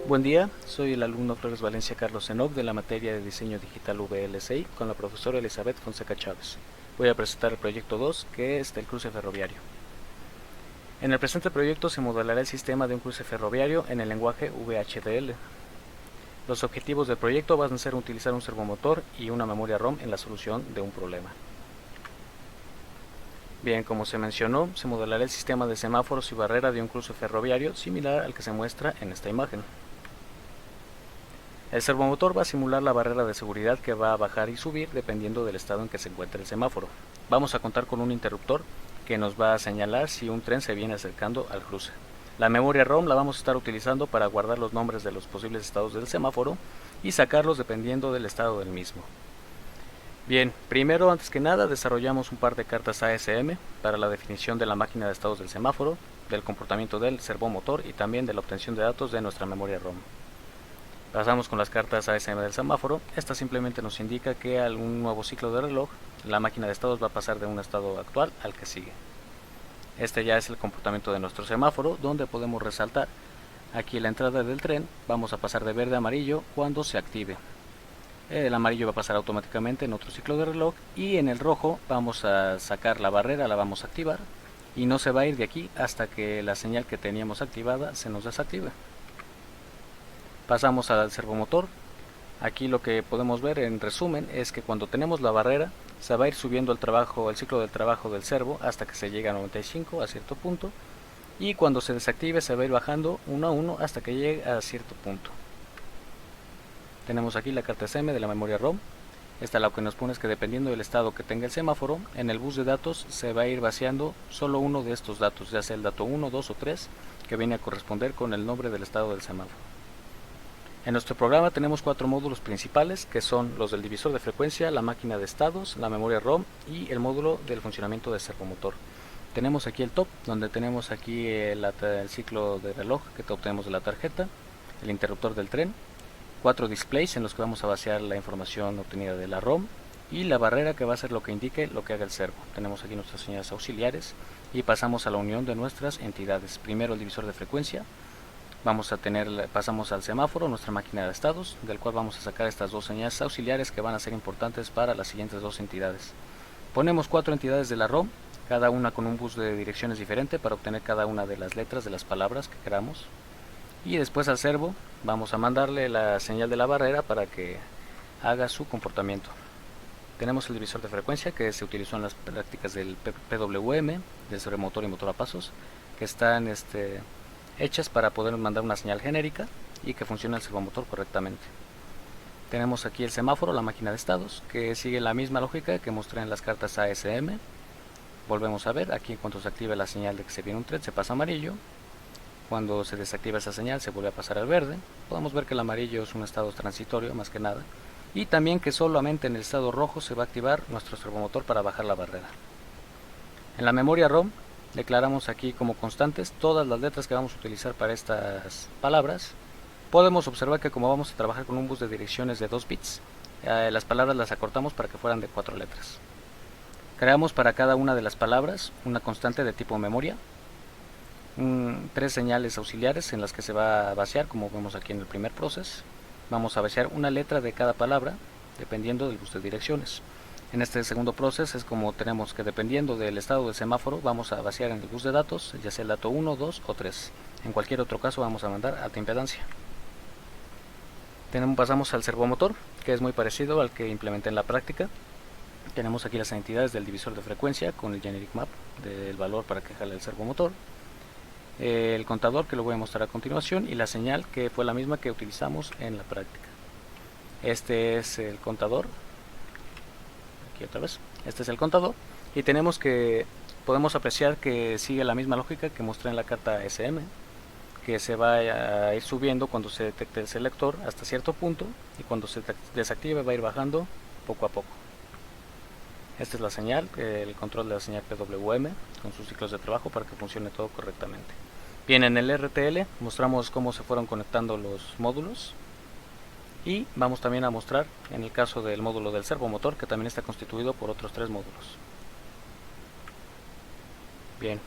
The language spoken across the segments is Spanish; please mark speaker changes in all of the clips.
Speaker 1: Buen día, soy el alumno Flores Valencia Carlos Enoc de la materia de Diseño Digital VLSI con la profesora Elizabeth Fonseca Chávez. Voy a presentar el proyecto 2, que es el cruce ferroviario. En el presente proyecto se modelará el sistema de un cruce ferroviario en el lenguaje VHDL. Los objetivos del proyecto van a ser utilizar un servomotor y una memoria ROM en la solución de un problema. Bien, como se mencionó, se modelará el sistema de semáforos y barrera de un cruce ferroviario similar al que se muestra en esta imagen. El servomotor va a simular la barrera de seguridad que va a bajar y subir dependiendo del estado en que se encuentre el semáforo. Vamos a contar con un interruptor que nos va a señalar si un tren se viene acercando al cruce. La memoria ROM la vamos a estar utilizando para guardar los nombres de los posibles estados del semáforo y sacarlos dependiendo del estado del mismo. Bien, primero, antes que nada, desarrollamos un par de cartas ASM para la definición de la máquina de estados del semáforo, del comportamiento del servomotor y también de la obtención de datos de nuestra memoria ROM. Pasamos con las cartas ASM del semáforo. Esta simplemente nos indica que al un nuevo ciclo de reloj, la máquina de estados va a pasar de un estado actual al que sigue. Este ya es el comportamiento de nuestro semáforo, donde podemos resaltar aquí en la entrada del tren vamos a pasar de verde a amarillo cuando se active. El amarillo va a pasar automáticamente en otro ciclo de reloj y en el rojo vamos a sacar la barrera, la vamos a activar y no se va a ir de aquí hasta que la señal que teníamos activada se nos desactive. Pasamos al servomotor. Aquí lo que podemos ver en resumen es que cuando tenemos la barrera se va a ir subiendo el ciclo del trabajo del servo hasta que se llegue a 95 a cierto punto, y cuando se desactive se va a ir bajando uno a uno hasta que llegue a cierto punto. Tenemos aquí la carta SM de la memoria ROM. Esta lo que nos pone es que dependiendo del estado que tenga el semáforo, en el bus de datos se va a ir vaciando solo uno de estos datos, ya sea el dato 1, 2 o 3, que viene a corresponder con el nombre del estado del semáforo. En nuestro programa tenemos 4 módulos principales, que son los del divisor de frecuencia, la máquina de estados, la memoria ROM y el módulo del funcionamiento del servomotor. Tenemos aquí el top, donde tenemos aquí el ciclo de reloj que obtenemos de la tarjeta, el interruptor del tren, 4 displays en los que vamos a vaciar la información obtenida de la ROM y la barrera que va a ser lo que indique lo que haga el servo. Tenemos aquí nuestras señales auxiliares y pasamos a la unión de nuestras entidades. Primero el divisor de frecuencia. Pasamos al semáforo, nuestra máquina de estados, del cual vamos a sacar estas dos señales auxiliares que van a ser importantes para las siguientes dos entidades. Ponemos 4 entidades de la ROM, cada una con un bus de direcciones diferente para obtener cada una de las letras de las palabras que queramos. Y después al servo vamos a mandarle la señal de la barrera para que haga su comportamiento. Tenemos el divisor de frecuencia que se utilizó en las prácticas del PWM, del servomotor y motor a pasos, que están hechas para poder mandar una señal genérica y que funcione el servomotor correctamente. Tenemos aquí el semáforo, la máquina de estados, que sigue la misma lógica que mostré en las cartas ASM. Volvemos a ver, aquí cuando se activa la señal de que se viene un tren se pasa amarillo. Cuando se desactiva esa señal se vuelve a pasar al verde. Podemos ver que el amarillo es un estado transitorio más que nada. Y también que solamente en el estado rojo se va a activar nuestro servomotor para bajar la barrera. En la memoria ROM declaramos aquí como constantes todas las letras que vamos a utilizar para estas palabras. Podemos observar que como vamos a trabajar con un bus de direcciones de 2 bits, las palabras las acortamos para que fueran de 4 letras. Creamos para cada una de las palabras una constante de tipo memoria, 3 señales auxiliares en las que se va a vaciar, como vemos aquí en el primer proceso. Vamos a vaciar una letra de cada palabra dependiendo del bus de direcciones. En este segundo proceso es como tenemos que dependiendo del estado del semáforo vamos a vaciar en el bus de datos, ya sea el dato 1, 2 o 3. En cualquier otro caso vamos a mandar alta impedancia. Pasamos al servomotor, que es muy parecido al que implementé en la práctica. Tenemos aquí las entidades del divisor de frecuencia con el generic map del valor para que jale el servomotor, el contador que lo voy a mostrar a continuación y la señal que fue la misma que utilizamos en la práctica. Este es el contador. Aquí otra vez. Este es el contador y podemos apreciar que sigue la misma lógica que mostré en la carta SM, que se va a ir subiendo cuando se detecte el selector hasta cierto punto y cuando se desactive va a ir bajando poco a poco. Esta es la señal, el control de la señal PWM con sus ciclos de trabajo para que funcione todo correctamente. Bien, en el RTL mostramos cómo se fueron conectando los módulos y vamos también a mostrar en el caso del módulo del servomotor, que también está constituido por otros 3 módulos. Bien,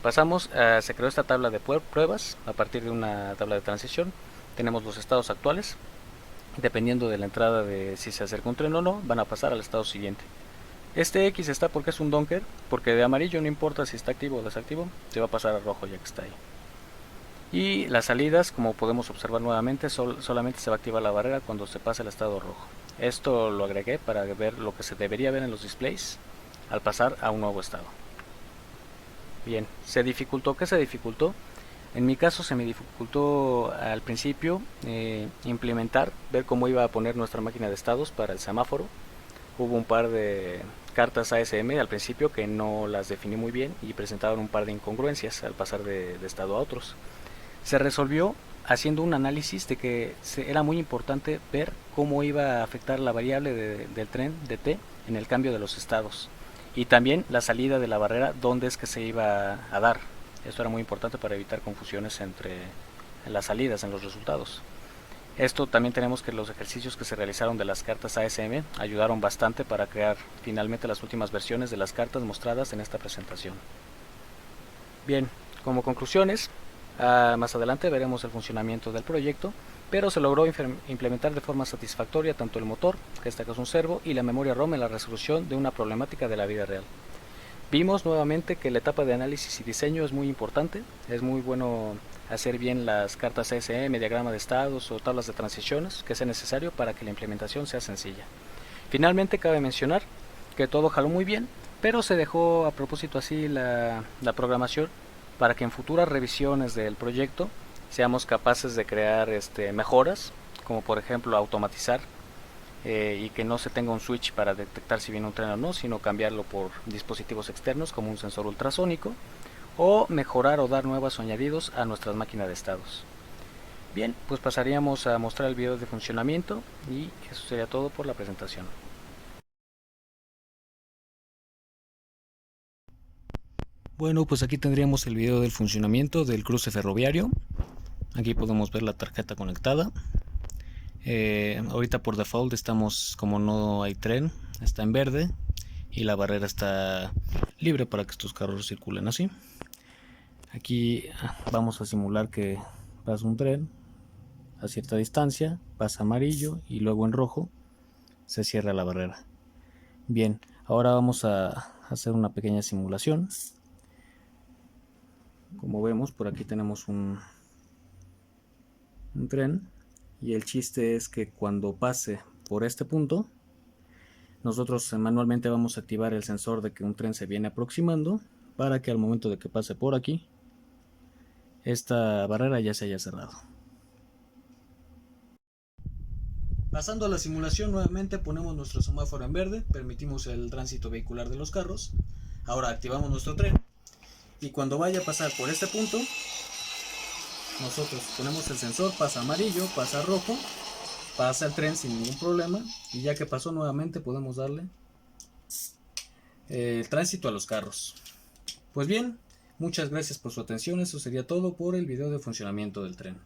Speaker 1: se creó esta tabla de pruebas a partir de una tabla de transición tenemos los estados actuales. Dependiendo de la entrada de si se acerca un tren o no, van a pasar al estado siguiente. Este X está porque es un donker, porque de amarillo no importa si está activo o desactivo, se va a pasar a rojo ya que está ahí. Y las salidas, como podemos observar nuevamente, solamente se va a activar la barrera cuando se pase al estado rojo. Esto lo agregué para ver lo que se debería ver en los displays al pasar a un nuevo estado. Bien, ¿se dificultó? ¿Qué se dificultó? En mi caso se me dificultó al principio implementar, ver cómo iba a poner nuestra máquina de estados para el semáforo. Hubo un par de cartas ASM al principio que no las definí muy bien y presentaban un par de incongruencias al pasar de estado a otros. Se resolvió haciendo un análisis de que era muy importante ver cómo iba a afectar la variable del tren de T en el cambio de los estados y también la salida de la barrera, dónde es que se iba a dar. Esto era muy importante para evitar confusiones entre las salidas en los resultados. Esto también tenemos que los ejercicios que se realizaron de las cartas ASM ayudaron bastante para crear finalmente las últimas versiones de las cartas mostradas en esta presentación. Bien, como conclusiones, más adelante veremos el funcionamiento del proyecto, pero se logró implementar de forma satisfactoria tanto el motor, que este caso es un servo, y la memoria ROM en la resolución de una problemática de la vida real. Vimos nuevamente que la etapa de análisis y diseño es muy importante, es muy bueno hacer bien las cartas ASM, diagrama de estados o tablas de transiciones que sea necesario para que la implementación sea sencilla. Finalmente cabe mencionar que todo jaló muy bien, pero se dejó a propósito así la programación para que en futuras revisiones del proyecto seamos capaces de crear mejoras, como por ejemplo automatizar y que no se tenga un switch para detectar si viene un tren o no, sino cambiarlo por dispositivos externos como un sensor ultrasónico, o mejorar o dar nuevos añadidos a nuestras máquinas de estados. Bien, pues pasaríamos a mostrar el video de funcionamiento y eso sería todo por la presentación. Bueno, pues aquí tendríamos el video del funcionamiento del cruce ferroviario. Aquí podemos ver la tarjeta conectada. Ahorita por default estamos, como no hay tren, está en verde y la barrera está libre para que estos carros circulen así. Aquí vamos a simular que pasa un tren a cierta distancia, pasa amarillo y luego en rojo se cierra la barrera. Bien, ahora vamos a hacer una pequeña simulación. Como vemos, por aquí tenemos un tren y el chiste es que cuando pase por este punto, nosotros manualmente vamos a activar el sensor de que un tren se viene aproximando para que al momento de que pase por aquí, esta barrera ya se haya cerrado. Pasando a la simulación, nuevamente ponemos nuestro semáforo en verde, permitimos el tránsito vehicular de los carros. Ahora activamos nuestro tren y cuando vaya a pasar por este punto, nosotros ponemos el sensor, pasa amarillo, pasa rojo, pasa el tren sin ningún problema y ya que pasó nuevamente podemos darle el tránsito a los carros. Pues bien, muchas gracias por su atención, eso sería todo por el video de funcionamiento del tren.